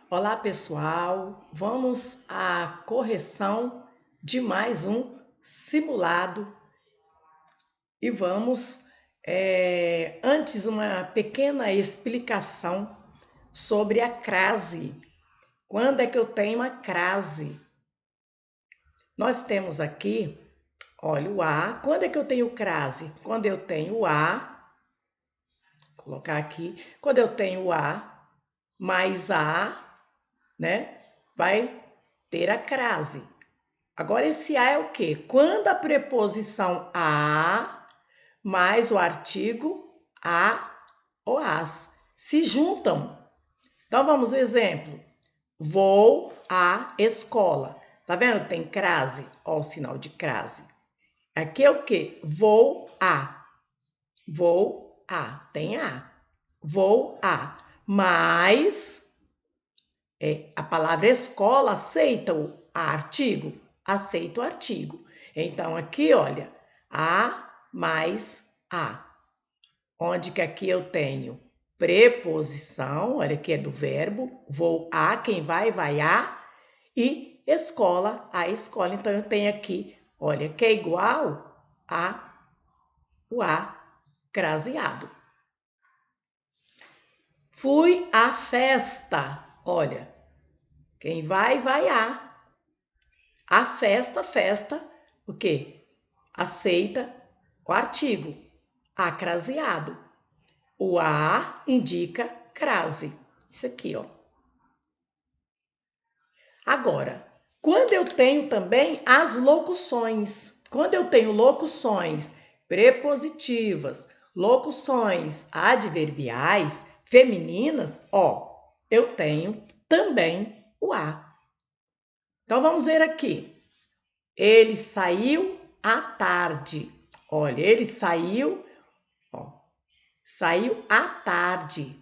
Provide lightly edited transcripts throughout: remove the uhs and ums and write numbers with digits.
Olá, pessoal. Vamos à correção de mais um simulado e vamos, antes, uma pequena explicação sobre a crase. Quando é que eu tenho a crase? Nós temos aqui, olha, o A. Quando é que eu tenho crase? Quando eu tenho o A, vou colocar aqui, quando eu tenho o A mais A, né, vai ter a crase. Agora, esse A é o quê? Quando a preposição a mais o artigo a ou as se juntam. Então, vamos ao exemplo. Vou à escola. Tá vendo? Tem crase. Ó, o sinal de crase. Aqui é o quê? Vou a. Vou a. Tem a. Vou a. Mas a palavra escola aceita o artigo? Aceita o artigo. Então, aqui, olha, a mais a. Onde que aqui eu tenho preposição, olha aqui é do verbo, vou a, quem vai, vai a, e escola, a escola. Então, eu tenho aqui, olha, que é igual a o a craseado. Fui à festa, olha, quem vai, vai a. A festa, festa, o quê? Aceita o artigo, acraseado. O a indica crase. Isso aqui, ó. Agora, quando eu tenho também as locuções, quando eu tenho locuções prepositivas, locuções adverbiais femininas, ó, eu tenho também o a. Então, vamos ver aqui. Ele saiu à tarde. Olha, ele saiu, ó, saiu à tarde.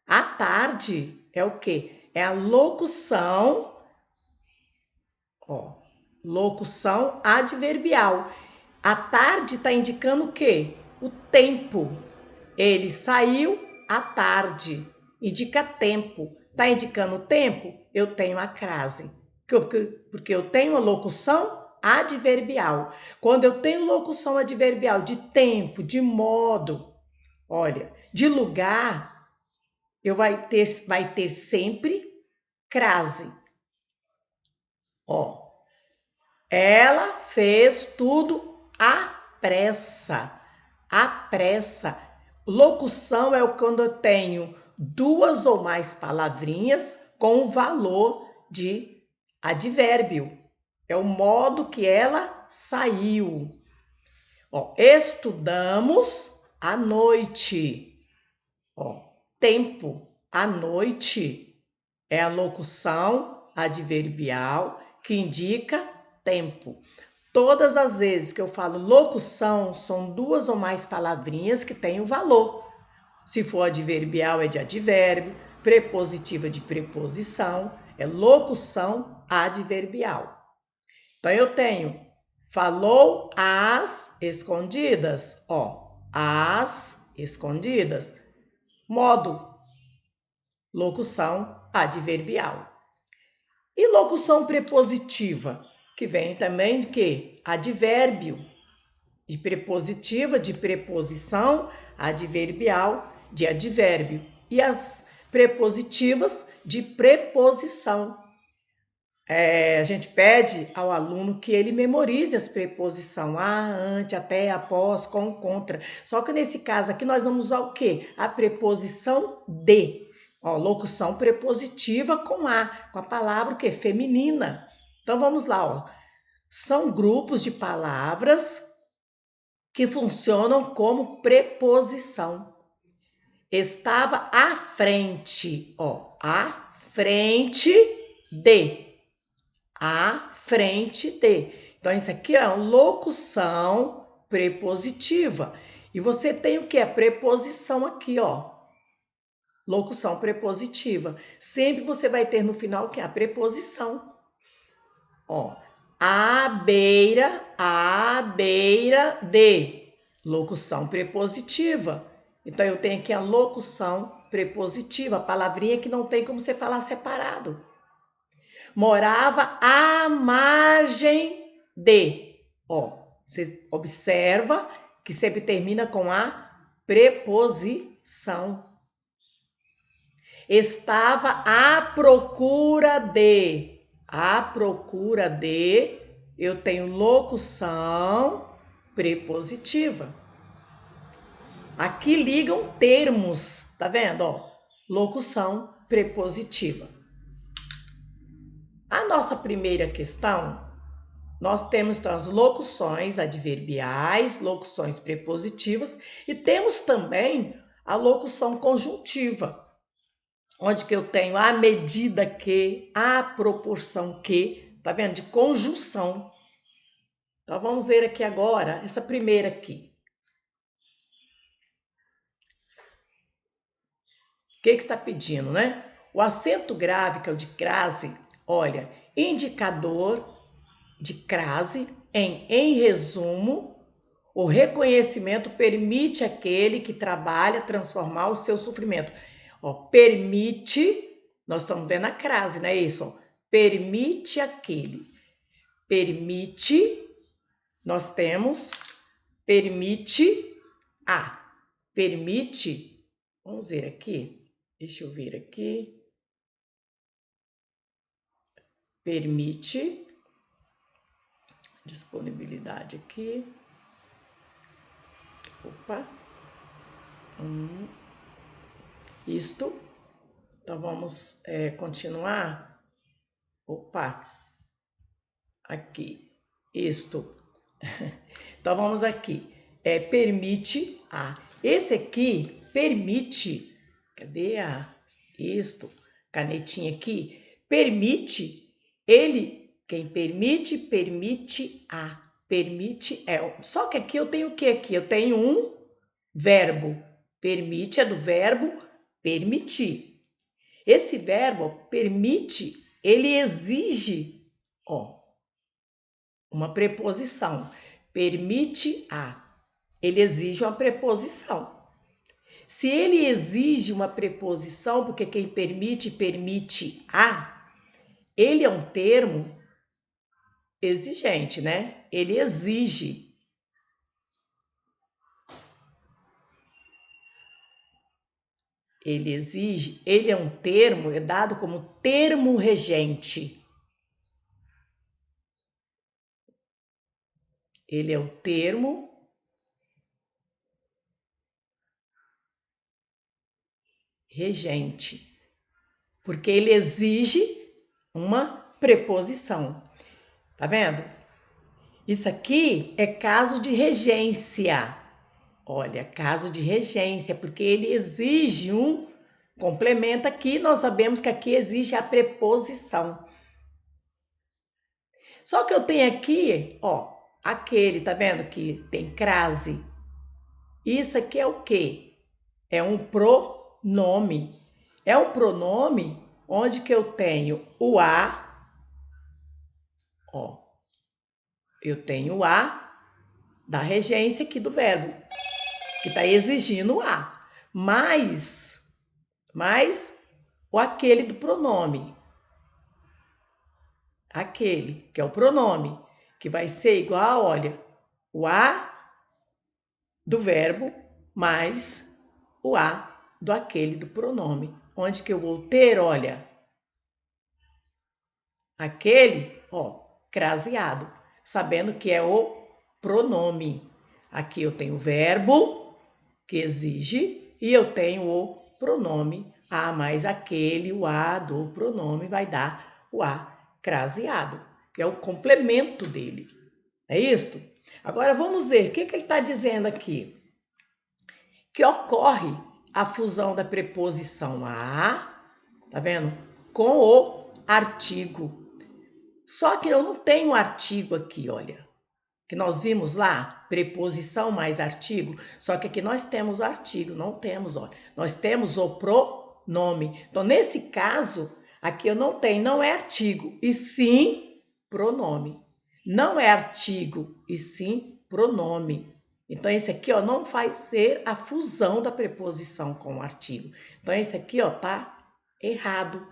À tarde é o quê? É a locução, ó, locução adverbial. À tarde está indicando o quê? O tempo. Ele saiu à tarde. Indica tempo. Está indicando o tempo? Eu tenho a crase. Porque eu tenho a locução adverbial. Quando eu tenho locução adverbial de tempo, de modo, olha, de lugar, vai ter sempre crase. Ó, ela fez tudo à pressa. À pressa. Locução é quando eu tenho duas ou mais palavrinhas com o valor de advérbio. É o modo que ela saiu. Ó, estudamos à noite. Ó, tempo, à noite, é a locução adverbial que indica tempo. Todas as vezes que eu falo locução, são duas ou mais palavrinhas que têm o valor. Se for adverbial, é de advérbio, prepositiva de preposição, é locução adverbial. Então, eu tenho, falou às escondidas, ó, às escondidas. Modo, locução adverbial. E locução prepositiva, que vem também de quê? Advérbio. De prepositiva, de preposição, adverbial, de advérbio. E as prepositivas de preposição. A gente pede ao aluno que ele memorize as preposições a, ante, até, após, com, contra. Só que nesse caso aqui nós vamos usar o quê? A preposição de. Ó, locução prepositiva com a palavra o quê? Feminina. Então vamos lá, ó. São grupos de palavras que funcionam como preposição. Estava à frente, ó, à frente de. À frente de. Então, isso aqui é uma locução prepositiva. E você tem o que? A preposição aqui, ó. Locução prepositiva. Sempre você vai ter no final o que? A preposição. Ó, à beira de. Locução prepositiva. Então, eu tenho aqui a locução prepositiva, palavrinha que não tem como você falar separado. Morava à margem de. Ó, você observa que sempre termina com a preposição. Estava à procura de. À procura de, eu tenho locução prepositiva. Aqui ligam termos, tá vendo? Ó, locução prepositiva. A nossa primeira questão, nós temos então as locuções adverbiais, locuções prepositivas e temos também a locução conjuntiva, onde que eu tenho à medida que, à proporção que, tá vendo? De conjunção. Então vamos ver aqui agora essa primeira aqui. O que está pedindo, né? O acento grave, que é o de crase, olha, indicador de crase em resumo, o reconhecimento permite àquele que trabalha transformar o seu sofrimento. Ó, permite, nós estamos vendo a crase, não é isso? Ó, permite aquele. Permite, nós temos permite a. Permite, vamos ver aqui. Deixa eu ver aqui. Permite. Disponibilidade aqui. Opa. Isto. Então, vamos continuar. Opa. Aqui. Isto. Então, vamos aqui. Permite a. Esse aqui, permite. Cadê a? Isto. Canetinha aqui. Permite. Ele, quem permite, permite a. Permite é. Só que aqui eu tenho o que aqui? Eu tenho um verbo. Permite é do verbo permitir. Esse verbo, permite, ele exige, ó, uma preposição. Permite a. Ele exige uma preposição. Se ele exige uma preposição, porque quem permite, permite a, ele é um termo exigente, né? Ele exige. Ele exige, ele é um termo, é dado como termo regente. Ele é o termo regente, porque ele exige uma preposição. Tá vendo? Isso aqui é caso de regência. Olha, caso de regência, porque ele exige um complemento aqui, nós sabemos que aqui exige a preposição. Só que eu tenho aqui, ó, aquele, tá vendo que tem crase? Isso aqui é o quê? É um pronome. É um pronome onde que eu tenho o a, ó, eu tenho o a da regência aqui do verbo, que está exigindo o a, mais o aquele do pronome. Aquele, que é o pronome, que vai ser igual, olha, o a do verbo mais o a do aquele do pronome. Onde que eu vou ter, olha, aquele, ó, craseado, sabendo que é o pronome. Aqui eu tenho o verbo, que exige, e eu tenho o pronome a mais aquele, o a do pronome vai dar o a craseado, que é o complemento dele. É isto? Agora vamos ver o que ele está dizendo aqui. Que ocorre a fusão da preposição a, tá vendo? Com o artigo. Só que eu não tenho artigo aqui, olha. Que nós vimos lá, preposição mais artigo, só que aqui nós temos o artigo, não temos, olha. Nós temos o pronome. Então, nesse caso, aqui eu não tenho, não é artigo, e sim pronome. Não é artigo, e sim pronome. Então, esse aqui, ó, não vai ser a fusão da preposição com o artigo. Então, esse aqui, ó, tá errado.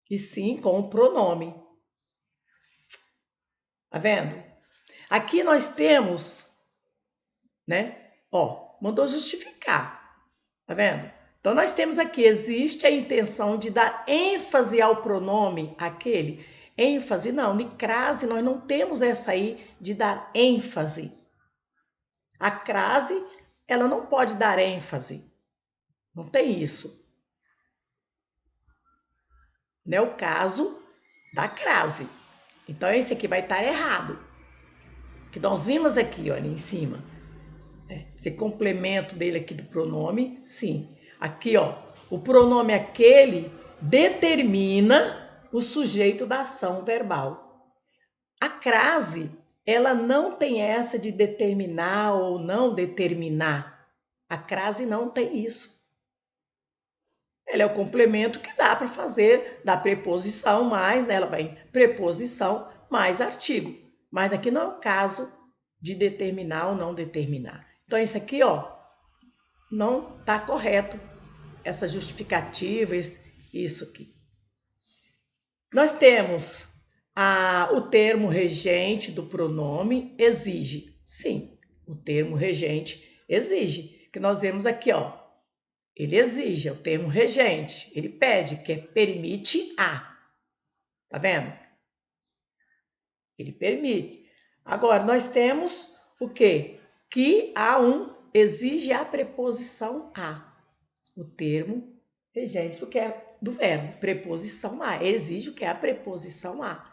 E sim com o pronome. Tá vendo? Aqui nós temos, né? Ó, mandou justificar. Tá vendo? Então, nós temos aqui, existe a intenção de dar ênfase ao pronome aquele. ênfase, não, de crase, nós não temos essa aí de dar ênfase. A crase, ela não pode dar ênfase. Não tem isso. Não é o caso da crase. Então, esse aqui vai estar errado. Que nós vimos aqui, olha, em cima. Esse complemento dele aqui do pronome, sim. Aqui, ó, o pronome aquele determina o sujeito da ação verbal. A crase, ela não tem essa de determinar ou não determinar. A crase não tem isso. Ela é o complemento que dá para fazer da preposição mais, né? Ela vai preposição mais artigo. Mas daqui não é o caso de determinar ou não determinar. Então, isso aqui, ó, não está correto. Essa justificativa, isso aqui. Nós temos o termo regente do pronome exige. Sim, o termo regente exige. Que nós vemos aqui, ó. Ele exige, é o termo regente. Ele pede, que é permite a. Tá vendo? Ele permite. Agora, nós temos o quê? Que exige a preposição a. O termo regente, porque é do verbo, preposição a. Exige o que é a preposição a.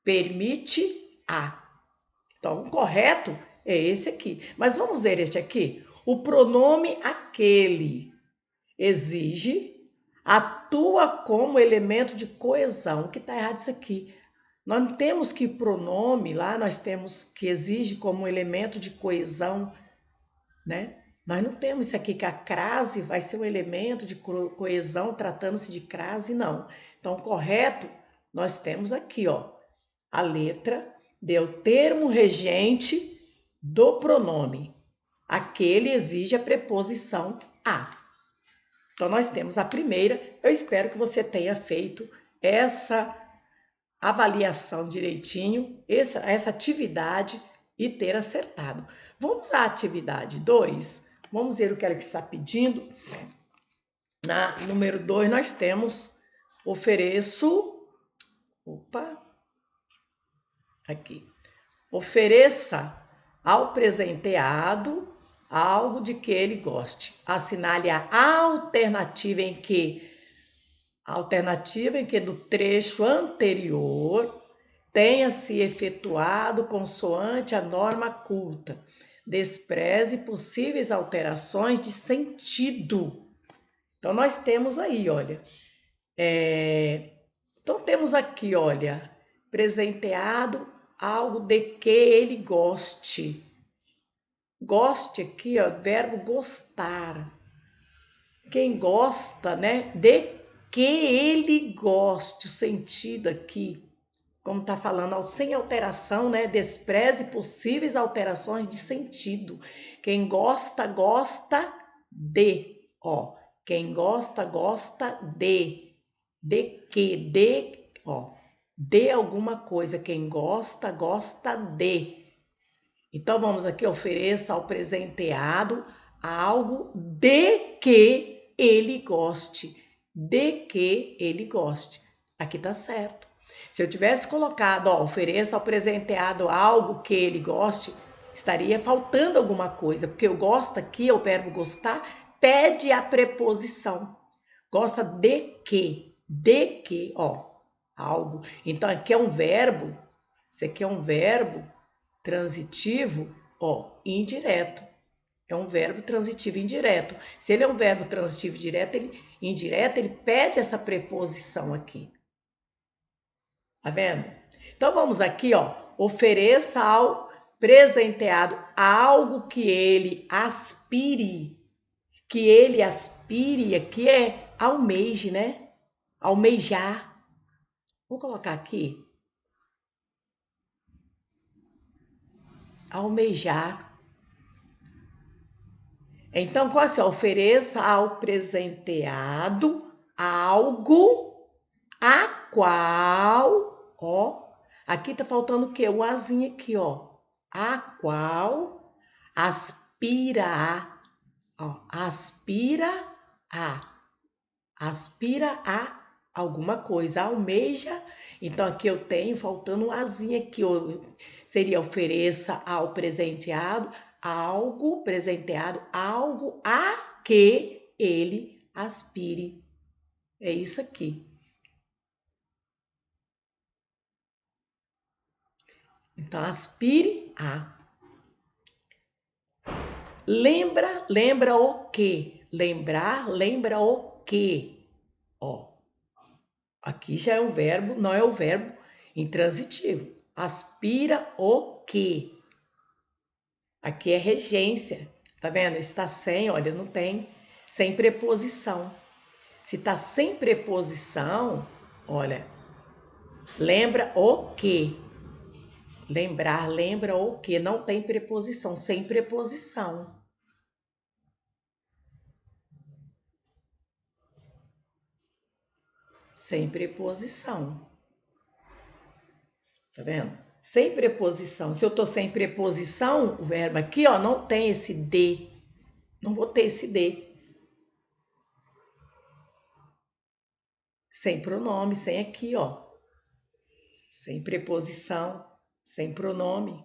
Permite a. Então, o correto é esse aqui. Mas vamos ver este aqui. O pronome aquele exige, atua como elemento de coesão. O que está errado isso aqui? Nós não temos que pronome lá, nós temos que exige como elemento de coesão, né? Nós não temos isso aqui, que a crase vai ser um elemento de coesão, tratando-se de crase, não. Então, correto, nós temos aqui, ó, a letra deu termo regente do pronome. Aquele exige a preposição a. Então, nós temos a primeira. Eu espero que você tenha feito essa avaliação direitinho, essa atividade e ter acertado. Vamos à atividade 2. Vamos ver o que ela está pedindo. Na número 2, nós temos ofereço. Aqui. Ofereça ao presenteado algo de que ele goste. Assinale a alternativa em que do trecho anterior tenha se efetuado consoante a norma culta. Despreze possíveis alterações de sentido. Então, nós temos aí, olha. Então, temos aqui, olha, presenteado algo de que ele goste. Goste aqui, ó, verbo gostar. Quem gosta, né, de que ele goste, o sentido aqui, como está falando, sem alteração, né, despreze possíveis alterações de sentido. Quem gosta, gosta de, ó, quem gosta, gosta de que, de alguma coisa, quem gosta, gosta de. Então, vamos aqui, ofereça ao presenteado algo de que ele goste. De que ele goste. Aqui tá certo. Se eu tivesse colocado, ó, ofereça ao presenteado algo que ele goste, estaria faltando alguma coisa, porque o gosta aqui, o verbo gostar, pede a preposição. Gosta de que, ó, algo. Então, aqui é um verbo, isso aqui é um verbo transitivo, ó, indireto. É um verbo transitivo indireto. Se ele é um verbo transitivo indireto, ele pede essa preposição aqui. Tá vendo? Então, vamos aqui, ó. Ofereça ao presenteado algo que ele aspire. Que ele aspire, aqui é almeje, né? Almejar. Vou colocar aqui. Almejar. Então, qual é assim? Ofereça ao presenteado algo a qual, ó, aqui tá faltando o quê? O azinho aqui, ó. A qual aspira ó, a, aspira a alguma coisa, almeja. Então, aqui eu tenho faltando um azinho aqui, ó, seria ofereça ao presenteado, algo a que ele aspire. É isso aqui. Então, aspire a. Lembra o quê? Lembrar, lembra o quê? Ó, aqui já é um verbo, não é o verbo intransitivo. Aspira o quê? Aqui é regência. Tá vendo? Está sem, olha, não tem, sem preposição. Se está sem preposição, olha, lembra o quê? Lembrar, lembra o quê? Não tem preposição, sem preposição. Sem preposição. Tá vendo? Sem preposição. Se eu tô sem preposição, o verbo aqui, ó, não tem esse de. Não vou ter esse de. Sem pronome, sem aqui, ó. Sem preposição, sem pronome.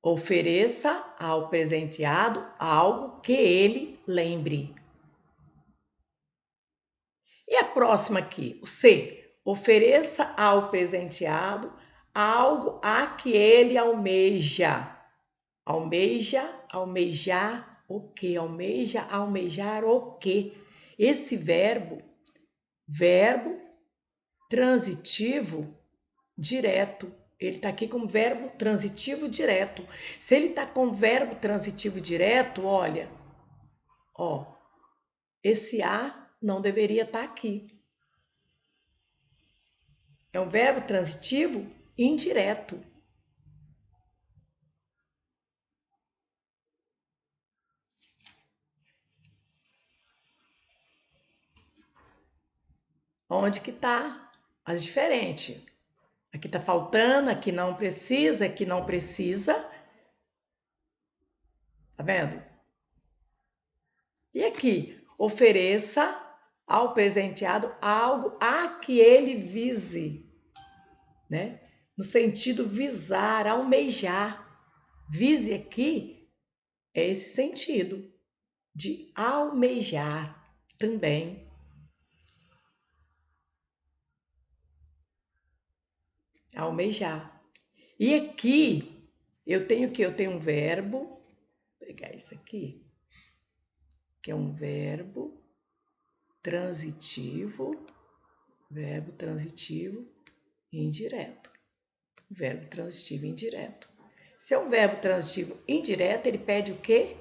Ofereça ao presenteado algo que ele lembre. E a próxima aqui, o C. Ofereça ao presenteado algo a que ele almeja. Almeja, almejar o quê? Almeja, almejar o quê? Esse verbo transitivo direto. Ele está aqui com verbo transitivo direto. Se ele está com verbo transitivo direto, olha, ó, esse a não deveria estar aqui. É um verbo transitivo indireto. Onde que está as diferentes? Aqui está faltando, aqui não precisa, aqui não precisa. Tá vendo? E aqui, ofereça ao presenteado algo a que ele vise, né? No sentido visar, almejar. Vise aqui é esse sentido de almejar também. Almejar. E aqui eu tenho que eu tenho um verbo, vou pegar isso aqui, que é um verbo transitivo indireto. Verbo transitivo indireto. Se é um verbo transitivo indireto, ele pede o quê?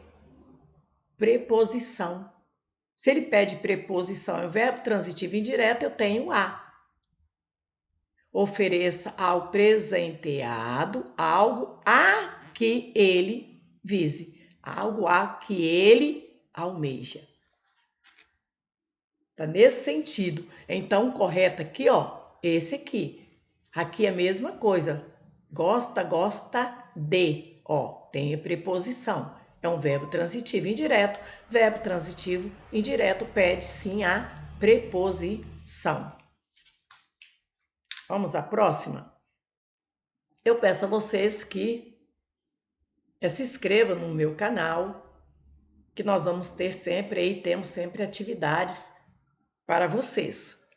Preposição. Se ele pede preposição, é um verbo transitivo indireto, eu tenho a. Ofereça ao presenteado algo a que ele vise, algo a que ele almeja. Tá nesse sentido. Então, correto aqui, ó, esse aqui. Aqui é a mesma coisa. Gosta, gosta de, ó, tem a preposição. É um verbo transitivo indireto. Verbo transitivo indireto pede sim a preposição. Vamos à próxima? Eu peço a vocês que se inscrevam no meu canal, que nós vamos ter sempre aí, temos sempre atividades para vocês.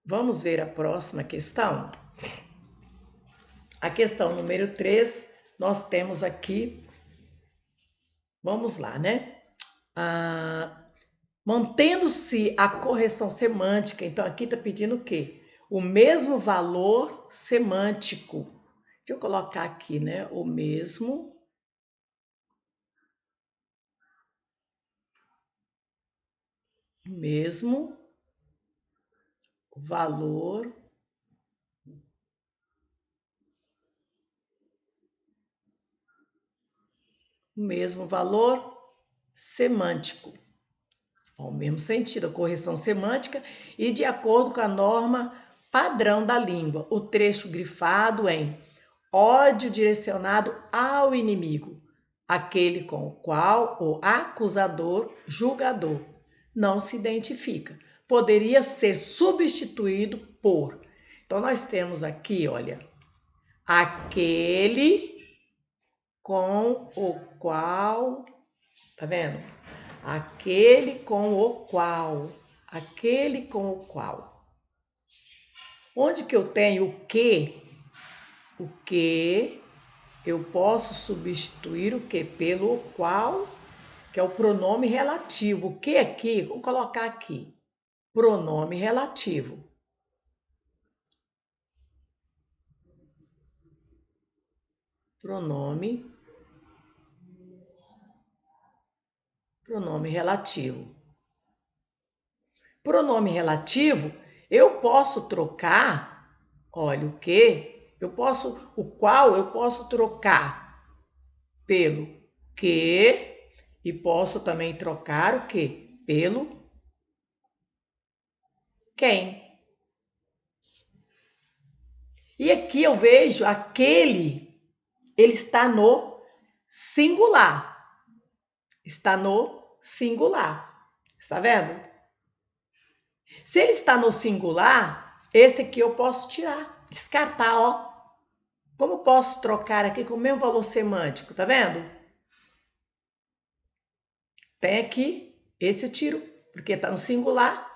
Vamos ver a próxima questão? A questão número 3, nós temos aqui, vamos lá, né? Mantendo-se a correção semântica, então aqui está pedindo o quê? O mesmo valor semântico. Deixa eu colocar aqui, né? O mesmo valor o mesmo valor semântico. Ao mesmo sentido, a correção semântica e de acordo com a norma padrão da língua. O trecho grifado em ódio direcionado ao inimigo, aquele com o qual o acusador, julgador, não se identifica. Poderia ser substituído por. Então, nós temos aqui, olha, aquele com o qual, tá vendo? Aquele com o qual, aquele com o qual. Onde que eu tenho o que? O que eu posso substituir o que? Pelo qual, que é o pronome relativo. O que aqui? Vou colocar aqui. Pronome relativo. Pronome relativo. Pronome relativo, eu posso trocar, olha, o que? O qual eu posso trocar pelo que e posso também trocar o que? Pelo quem. E aqui eu vejo aquele, ele está no singular. Está no singular. Está vendo? Se ele está no singular, esse aqui eu posso tirar, descartar, ó. Como posso trocar aqui com o mesmo valor semântico, tá vendo? Tem aqui, esse eu tiro, porque está no singular.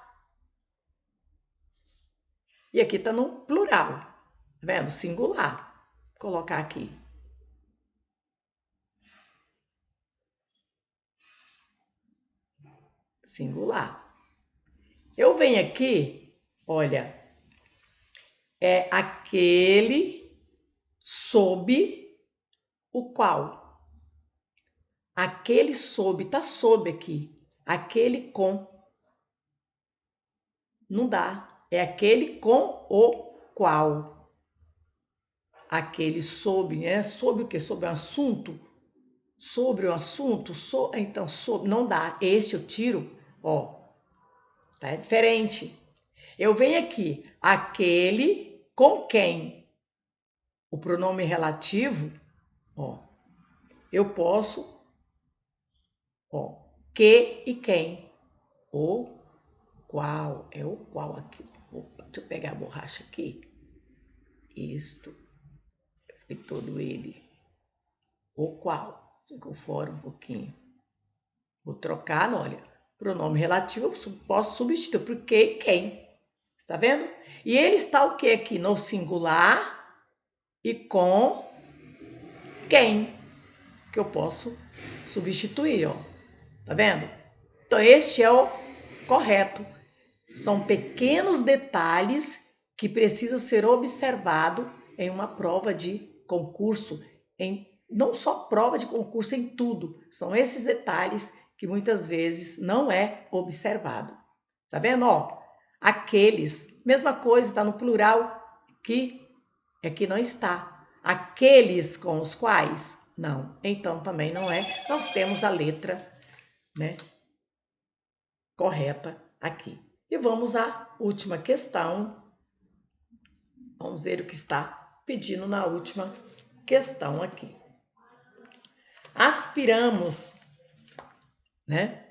E aqui está no plural, tá vendo? Singular. Vou colocar aqui. Singular. Eu venho aqui, olha, é aquele sob o qual. Aquele sob, tá sob aqui. Aquele com. Não dá. É aquele com o qual. Aquele sob, né? Sob o quê? Sobre o assunto? Sobre o assunto? Então, sobre, não dá. Este eu tiro, ó. Tá? É diferente. Eu venho aqui, aquele com quem. O pronome relativo, ó. Eu posso, ó, que e quem. O qual. É o qual aqui. Opa, deixa eu pegar a borracha aqui. Isto. Foi todo ele. O qual. Ficou fora um pouquinho. Vou trocar, olha. Pronome relativo, eu posso substituir por que e quem. Está vendo? E ele está o que aqui? No singular e com quem. Que eu posso substituir, ó. Tá vendo? Então, este é o correto. São pequenos detalhes que precisam ser observados em uma prova de concurso, não só prova de concurso, em tudo. São esses detalhes que muitas vezes não é observado. Tá vendo? Ó, aqueles, mesma coisa, está no plural, que aqui não está. Aqueles com os quais? Não. Então também não é. Nós temos a letra, né, correta aqui. E vamos à última questão. Vamos ver o que está pedindo na última questão aqui. Aspiramos, né?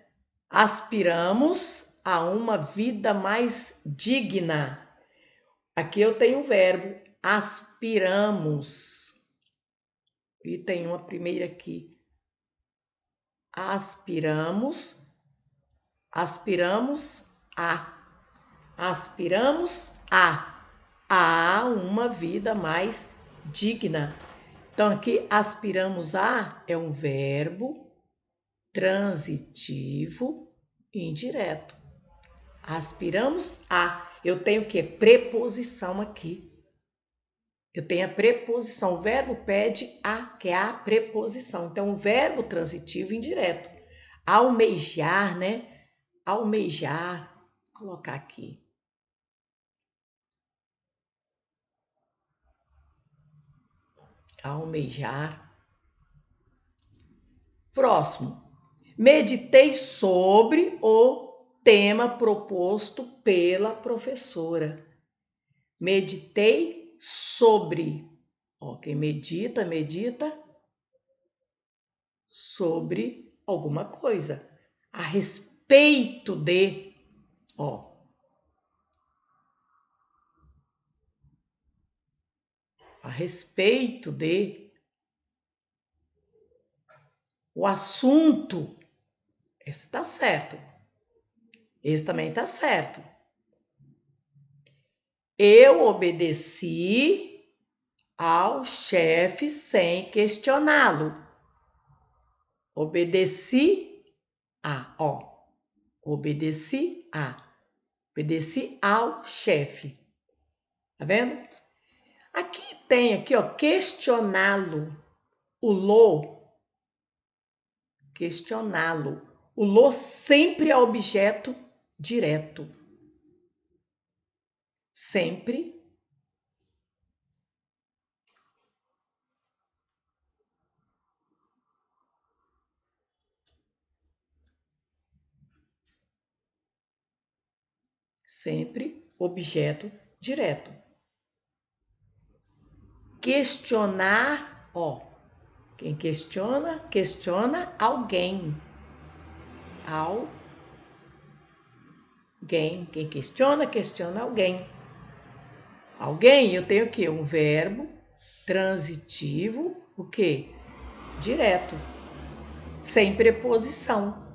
Aspiramos a uma vida mais digna. Aqui eu tenho o verbo aspiramos. E tem uma primeira aqui. Aspiramos a. Aspiramos a uma vida mais digna. Então, aqui, aspiramos a é um verbo transitivo indireto. Aspiramos a. Eu tenho o quê? Preposição aqui. Eu tenho a preposição. O verbo pede a, que é a preposição. Então, o verbo transitivo indireto. Almejar, né? Almejar. Vou colocar aqui. Almejar. Próximo. Meditei sobre o tema proposto pela professora. Meditei sobre. Ó, quem medita, medita sobre alguma coisa. A respeito de. Ó. A respeito de. O assunto. Esse está certo. Esse também está certo. Eu obedeci ao chefe sem questioná-lo. Obedeci a, ó. Obedeci a. Obedeci ao chefe. Tá vendo? Aqui tem aqui, ó, questioná-lo. O lo. Questioná-lo. O lo sempre é objeto direto. Sempre. Sempre objeto direto. Questionar, ó. Quem questiona, questiona alguém. Alguém. Quem questiona, questiona alguém. Alguém, eu tenho aqui um verbo transitivo, o quê? Direto. Sem preposição.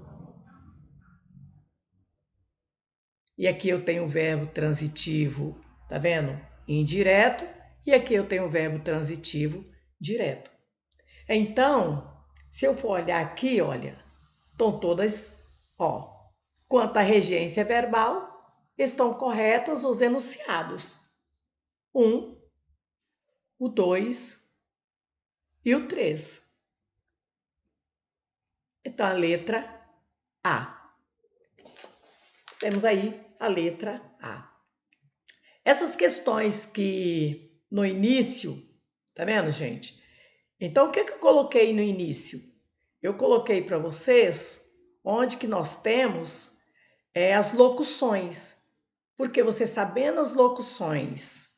E aqui eu tenho o verbo transitivo, tá vendo? Indireto. E aqui eu tenho o verbo transitivo direto. Então, se eu for olhar aqui, olha, estão todas, ó, quanto à regência verbal, estão corretos os enunciados. 1, o 2 e o 3. Então, a letra A. Temos aí a letra A. Essas questões que no início, tá vendo, gente? Então, o que eu coloquei no início? Eu coloquei para vocês onde que nós temos as locuções. Porque você sabendo as locuções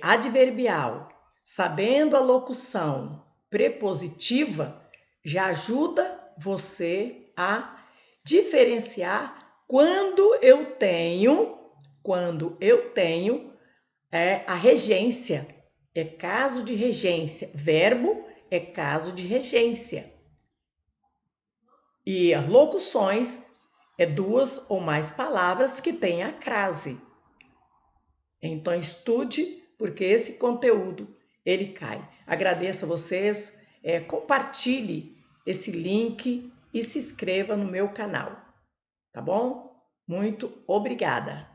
adverbial, sabendo a locução prepositiva, já ajuda você a diferenciar quando eu tenho a regência. É caso de regência. Verbo é caso de regência. E as locuções é 2 ou mais palavras que têm a crase. Então estude, porque esse conteúdo ele cai. Agradeço a vocês, compartilhe esse link e se inscreva no meu canal, tá bom? Muito obrigada!